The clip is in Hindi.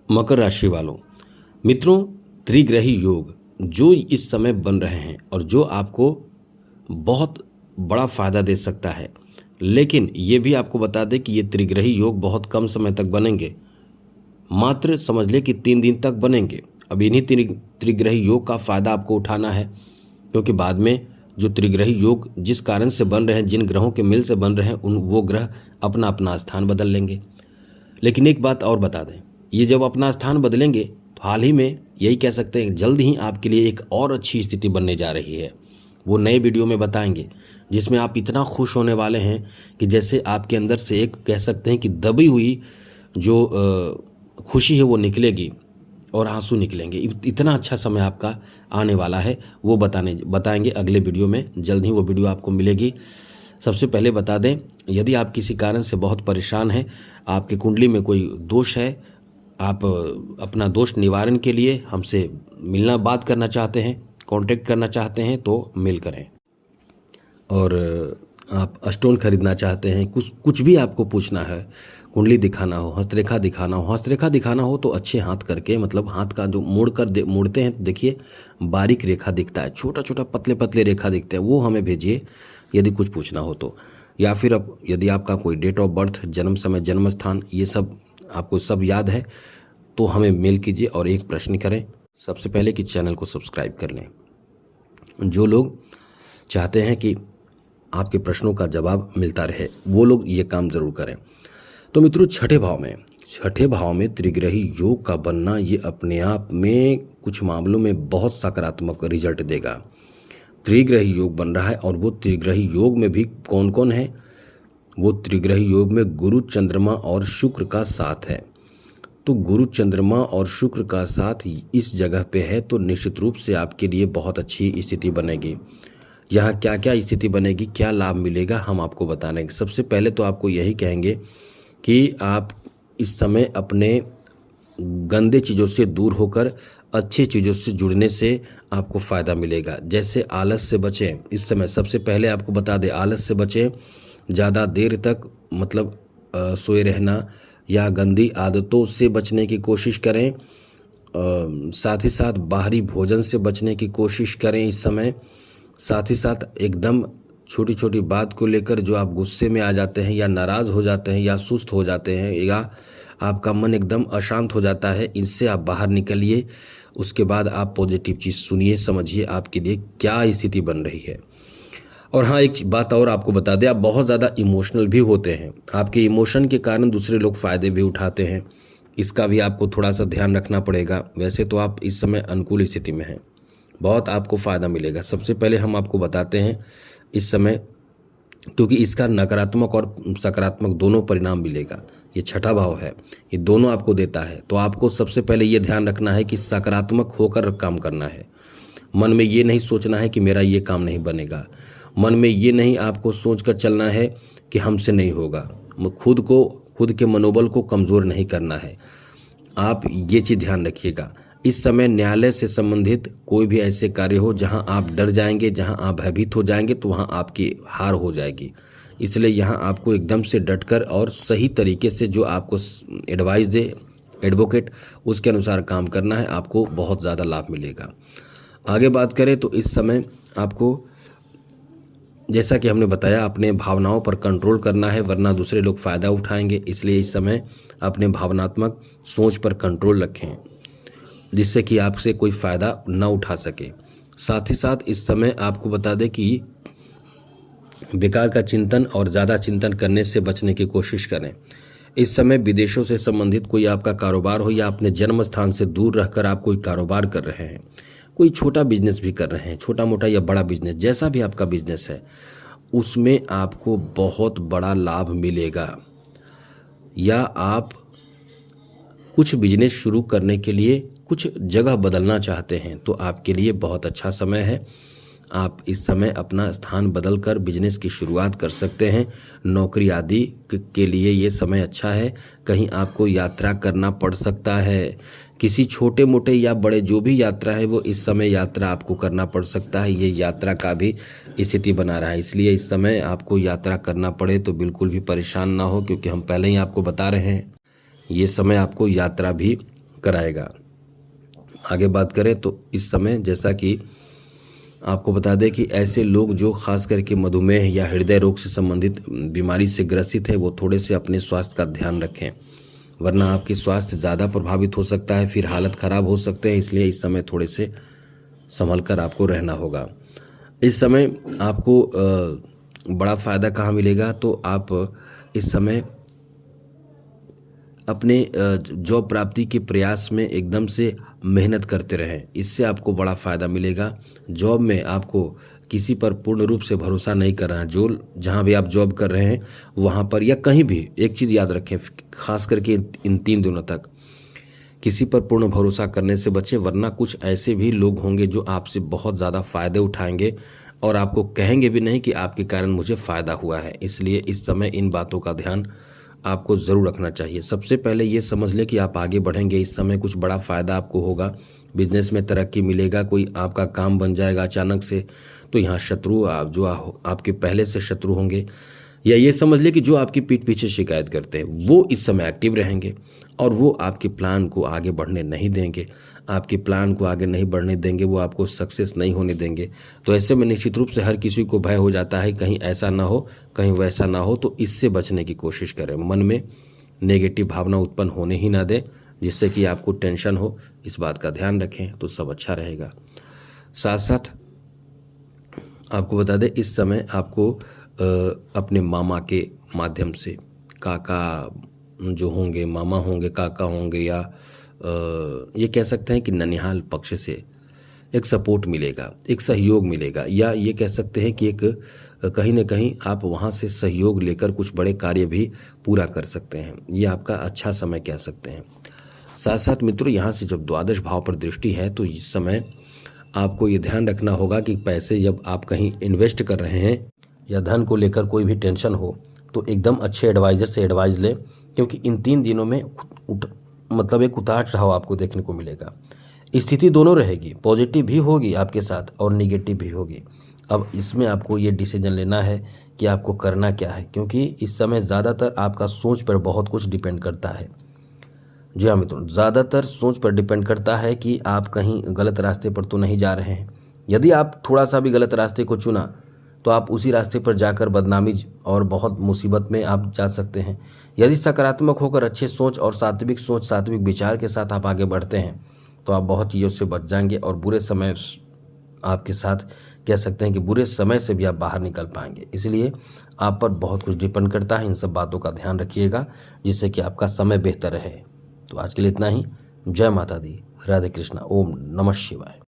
मकर राशि वालों, मित्रों, त्रिग्रही योग जो इस समय बन रहे हैं और जो आपको बहुत बड़ा फ़ायदा दे सकता है, लेकिन ये भी आपको बता दें कि ये त्रिग्रही योग बहुत कम समय तक बनेंगे। मात्र समझ ले कि 3 दिन तक बनेंगे। अब इन्हीं त्रिग्रही योग का फ़ायदा आपको उठाना है, क्योंकि बाद में जो त्रिग्रही योग जिस कारण से बन रहे हैं, जिन ग्रहों के मिल से बन रहे हैं, वो ग्रह अपना अपना स्थान बदल लेंगे। लेकिन एक बात और बता दें, ये जब अपना स्थान बदलेंगे तो हाल ही में यही कह सकते हैं जल्द ही आपके लिए एक और अच्छी स्थिति बनने जा रही है। वो नए वीडियो में बताएंगे, जिसमें आप इतना खुश होने वाले हैं कि जैसे आपके अंदर से एक कह सकते हैं कि दबी हुई जो खुशी है वो निकलेगी और आंसू निकलेंगे। इतना अच्छा समय आपका आने वाला है, वो बताएंगे अगले वीडियो में। जल्द ही वो वीडियो आपको मिलेगी। सबसे पहले बता दें, यदि आप किसी कारण से बहुत परेशान हैं, आपकी कुंडली में कोई दोष है, आप अपना दोष निवारण के लिए हमसे मिलना बात करना चाहते हैं, कांटेक्ट करना चाहते हैं तो मेल करें। और आप स्टोन खरीदना चाहते हैं, कुछ भी आपको पूछना है, कुंडली दिखाना हो, हस्तरेखा दिखाना हो तो अच्छे हाथ करके, मतलब हाथ का जो मोड़ते हैं तो देखिए बारीक रेखा दिखता है, छोटा छोटा पतले पतले रेखा दिखते हैं, वो हमें भेजिए यदि कुछ पूछना हो तो। या फिर अब यदि आपका कोई डेट ऑफ बर्थ, जन्म समय, जन्म स्थान, ये सब आपको सब याद है तो हमें मेल कीजिए और एक प्रश्न करें। सबसे पहले कि चैनल को सब्सक्राइब कर लें। जो लोग चाहते हैं कि आपके प्रश्नों का जवाब मिलता रहे, वो लोग ये काम ज़रूर करें। तो मित्रों, छठे भाव में त्रिग्रही योग का बनना ये अपने आप में कुछ मामलों में बहुत सकारात्मक रिजल्ट देगा। त्रिग्रही योग बन रहा है और वो त्रिग्रही योग में भी कौन कौन है? वो त्रिग्रही योग में गुरु, चंद्रमा और शुक्र का साथ है। तो गुरु, चंद्रमा और शुक्र का साथ इस जगह पे है तो निश्चित रूप से आपके लिए बहुत अच्छी स्थिति बनेगी। यहाँ क्या क्या स्थिति बनेगी, क्या लाभ मिलेगा, हम आपको बताने। सबसे पहले तो आपको यही कहेंगे कि आप इस समय अपने गंदे चीज़ों से दूर होकर अच्छी चीज़ों से जुड़ने से आपको फ़ायदा मिलेगा। जैसे आलस से बचें। इस समय सबसे पहले आपको बता दें, आलस से बचें, ज़्यादा देर तक मतलब सोए रहना या गंदी आदतों से बचने की कोशिश करें। साथ ही साथ बाहरी भोजन से बचने की कोशिश करें इस समय। साथ ही साथ एकदम छोटी छोटी बात को लेकर जो आप गुस्से में आ जाते हैं या नाराज़ हो जाते हैं या सुस्त हो जाते हैं या आपका मन एकदम अशांत हो जाता है, इनसे आप बाहर निकलिए। उसके बाद आप पॉजिटिव चीज़ सुनिए, समझिए आपके लिए क्या स्थिति बन रही है। और हाँ, एक बात और आपको बता दें, आप बहुत ज़्यादा इमोशनल भी होते हैं। आपके इमोशन के कारण दूसरे लोग फ़ायदे भी उठाते हैं, इसका भी आपको थोड़ा सा ध्यान रखना पड़ेगा। वैसे तो आप इस समय अनुकूल स्थिति में हैं, बहुत आपको फ़ायदा मिलेगा। सबसे पहले हम आपको बताते हैं इस समय, क्योंकि इसका नकारात्मक और सकारात्मक दोनों परिणाम मिलेगा। ये छठा भाव है, ये दोनों आपको देता है। तो आपको सबसे पहले ये ध्यान रखना है कि सकारात्मक होकर काम करना है। मन में ये नहीं सोचना है कि मेरा ये काम नहीं बनेगा। मन में ये नहीं आपको सोच कर चलना है कि हमसे नहीं होगा। खुद के मनोबल को कमज़ोर नहीं करना है। आप ये चीज़ ध्यान रखिएगा। इस समय न्यायालय से संबंधित कोई भी ऐसे कार्य हो जहां आप डर जाएंगे, जहां आप भयभीत हो जाएंगे, तो वहां आपकी हार हो जाएगी। इसलिए यहां आपको एकदम से डटकर और सही तरीके से जो आपको एडवाइस दे एडवोकेट, उसके अनुसार काम करना है। आपको बहुत ज़्यादा लाभ मिलेगा। आगे बात करें तो इस समय आपको, जैसा कि हमने बताया, अपने भावनाओं पर कंट्रोल करना है, वरना दूसरे लोग फ़ायदा उठाएंगे। इसलिए इस समय अपने भावनात्मक सोच पर कंट्रोल रखें, जिससे कि आपसे कोई फ़ायदा ना उठा सके। साथ ही साथ इस समय आपको बता दें कि बेकार का चिंतन और ज़्यादा चिंतन करने से बचने की कोशिश करें। इस समय विदेशों से संबंधित कोई आपका कारोबार हो या अपने जन्म स्थान से दूर रहकर आप कोई कारोबार कर रहे हैं, कोई छोटा बिजनेस भी कर रहे हैं, छोटा मोटा या बड़ा बिजनेस, जैसा भी आपका बिजनेस है, उसमें आपको बहुत बड़ा लाभ मिलेगा। या आप कुछ बिजनेस शुरू करने के लिए कुछ जगह बदलना चाहते हैं तो आपके लिए बहुत अच्छा समय है। आप इस समय अपना स्थान बदलकर बिजनेस की शुरुआत कर सकते हैं। नौकरी आदि के लिए ये समय अच्छा है। कहीं आपको यात्रा करना पड़ सकता है, किसी छोटे मोटे या बड़े जो भी यात्रा है वो इस समय यात्रा आपको करना पड़ सकता है। ये यात्रा का भी स्थिति बना रहा है, इसलिए इस समय आपको यात्रा करना पड़े तो बिल्कुल भी परेशान ना हो, क्योंकि हम पहले ही आपको बता रहे हैं ये समय आपको यात्रा भी कराएगा। आगे बात करें तो इस समय जैसा कि आपको बता दें कि ऐसे लोग जो खास करके मधुमेह या हृदय रोग से संबंधित बीमारी से ग्रसित है वो थोड़े से अपने स्वास्थ्य का ध्यान रखें, वरना आपकी स्वास्थ्य ज़्यादा प्रभावित हो सकता है, फिर हालत ख़राब हो सकते हैं। इसलिए इस समय थोड़े से संभल कर आपको रहना होगा। इस समय आपको बड़ा फ़ायदा कहाँ मिलेगा, तो आप इस समय अपने जॉब प्राप्ति के प्रयास में एकदम से मेहनत करते रहें, इससे आपको बड़ा फ़ायदा मिलेगा। जॉब में आपको किसी पर पूर्ण रूप से भरोसा नहीं करना। जो जहाँ भी आप जॉब कर रहे हैं वहाँ पर या कहीं भी एक चीज़ याद रखें, खास करके इन 3 दिनों तक किसी पर पूर्ण भरोसा करने से बचें, वरना कुछ ऐसे भी लोग होंगे जो आपसे बहुत ज़्यादा फ़ायदे उठाएंगे और आपको कहेंगे भी नहीं कि आपके कारण मुझे फ़ायदा हुआ है। इसलिए इस समय इन बातों का ध्यान आपको ज़रूर रखना चाहिए। सबसे पहले ये समझ लें कि आप आगे बढ़ेंगे, इस समय कुछ बड़ा फ़ायदा आपको होगा, बिजनेस में तरक्की मिलेगा, कोई आपका काम बन जाएगा अचानक से। तो यहाँ शत्रु आप जो आपके पहले से शत्रु होंगे, या ये समझ लें कि जो आपकी पीठ पीछे शिकायत करते हैं वो इस समय एक्टिव रहेंगे और वो आपके प्लान को आगे बढ़ने नहीं देंगे। आपके प्लान को आगे नहीं बढ़ने देंगे, वो आपको सक्सेस नहीं होने देंगे। तो ऐसे में निश्चित रूप से हर किसी को भय हो जाता है कहीं ऐसा ना हो, कहीं वैसा ना हो। तो इससे बचने की कोशिश करें, मन में नेगेटिव भावना उत्पन्न होने ही ना दें जिससे कि आपको टेंशन हो। इस बात का ध्यान रखें तो सब अच्छा रहेगा। साथ साथ आपको बता दें इस समय आपको अपने मामा के माध्यम से, काका जो होंगे, मामा होंगे, काका होंगे, या ये कह सकते हैं कि ननिहाल पक्ष से एक सपोर्ट मिलेगा, एक सहयोग मिलेगा, या ये कह सकते हैं कि एक कहीं ना कहीं आप वहाँ से सहयोग लेकर कुछ बड़े कार्य भी पूरा कर सकते हैं। ये आपका अच्छा समय कह सकते हैं। साथ साथ मित्रों, यहाँ से जब द्वादश भाव पर दृष्टि है तो इस समय आपको ये ध्यान रखना होगा कि पैसे जब आप कहीं इन्वेस्ट कर रहे हैं या धन को लेकर कोई भी टेंशन हो तो एकदम अच्छे एडवाइज़र से एडवाइस लें, क्योंकि इन 3 दिनों में मतलब एक उतार चढ़ाव आपको देखने को मिलेगा। स्थिति दोनों रहेगी, पॉजिटिव भी होगी आपके साथ और निगेटिव भी होगी। अब इसमें आपको ये डिसीजन लेना है कि आपको करना क्या है, क्योंकि इस समय ज़्यादातर आपका सोच पर बहुत कुछ डिपेंड करता है। जी हाँ मित्रों, ज़्यादातर सोच पर डिपेंड करता है कि आप कहीं गलत रास्ते पर तो नहीं जा रहे हैं। यदि आप थोड़ा सा भी गलत रास्ते को चुना तो आप उसी रास्ते पर जाकर बदनामी और बहुत मुसीबत में आप जा सकते हैं। यदि सकारात्मक होकर अच्छे सोच और सात्विक सोच, सात्विक विचार के साथ आप आगे बढ़ते हैं तो आप बहुत चीज़ों से बच जाएंगे और बुरे समय आपके साथ कह सकते हैं कि बुरे समय से भी आप बाहर निकल पाएंगे। इसलिए आप पर बहुत कुछ डिपेंड करता है। इन सब बातों का ध्यान रखिएगा जिससे कि आपका समय बेहतर रहे। तो आज के लिए इतना ही। जय माता दी, राधे कृष्णा, ओम नमः शिवाय।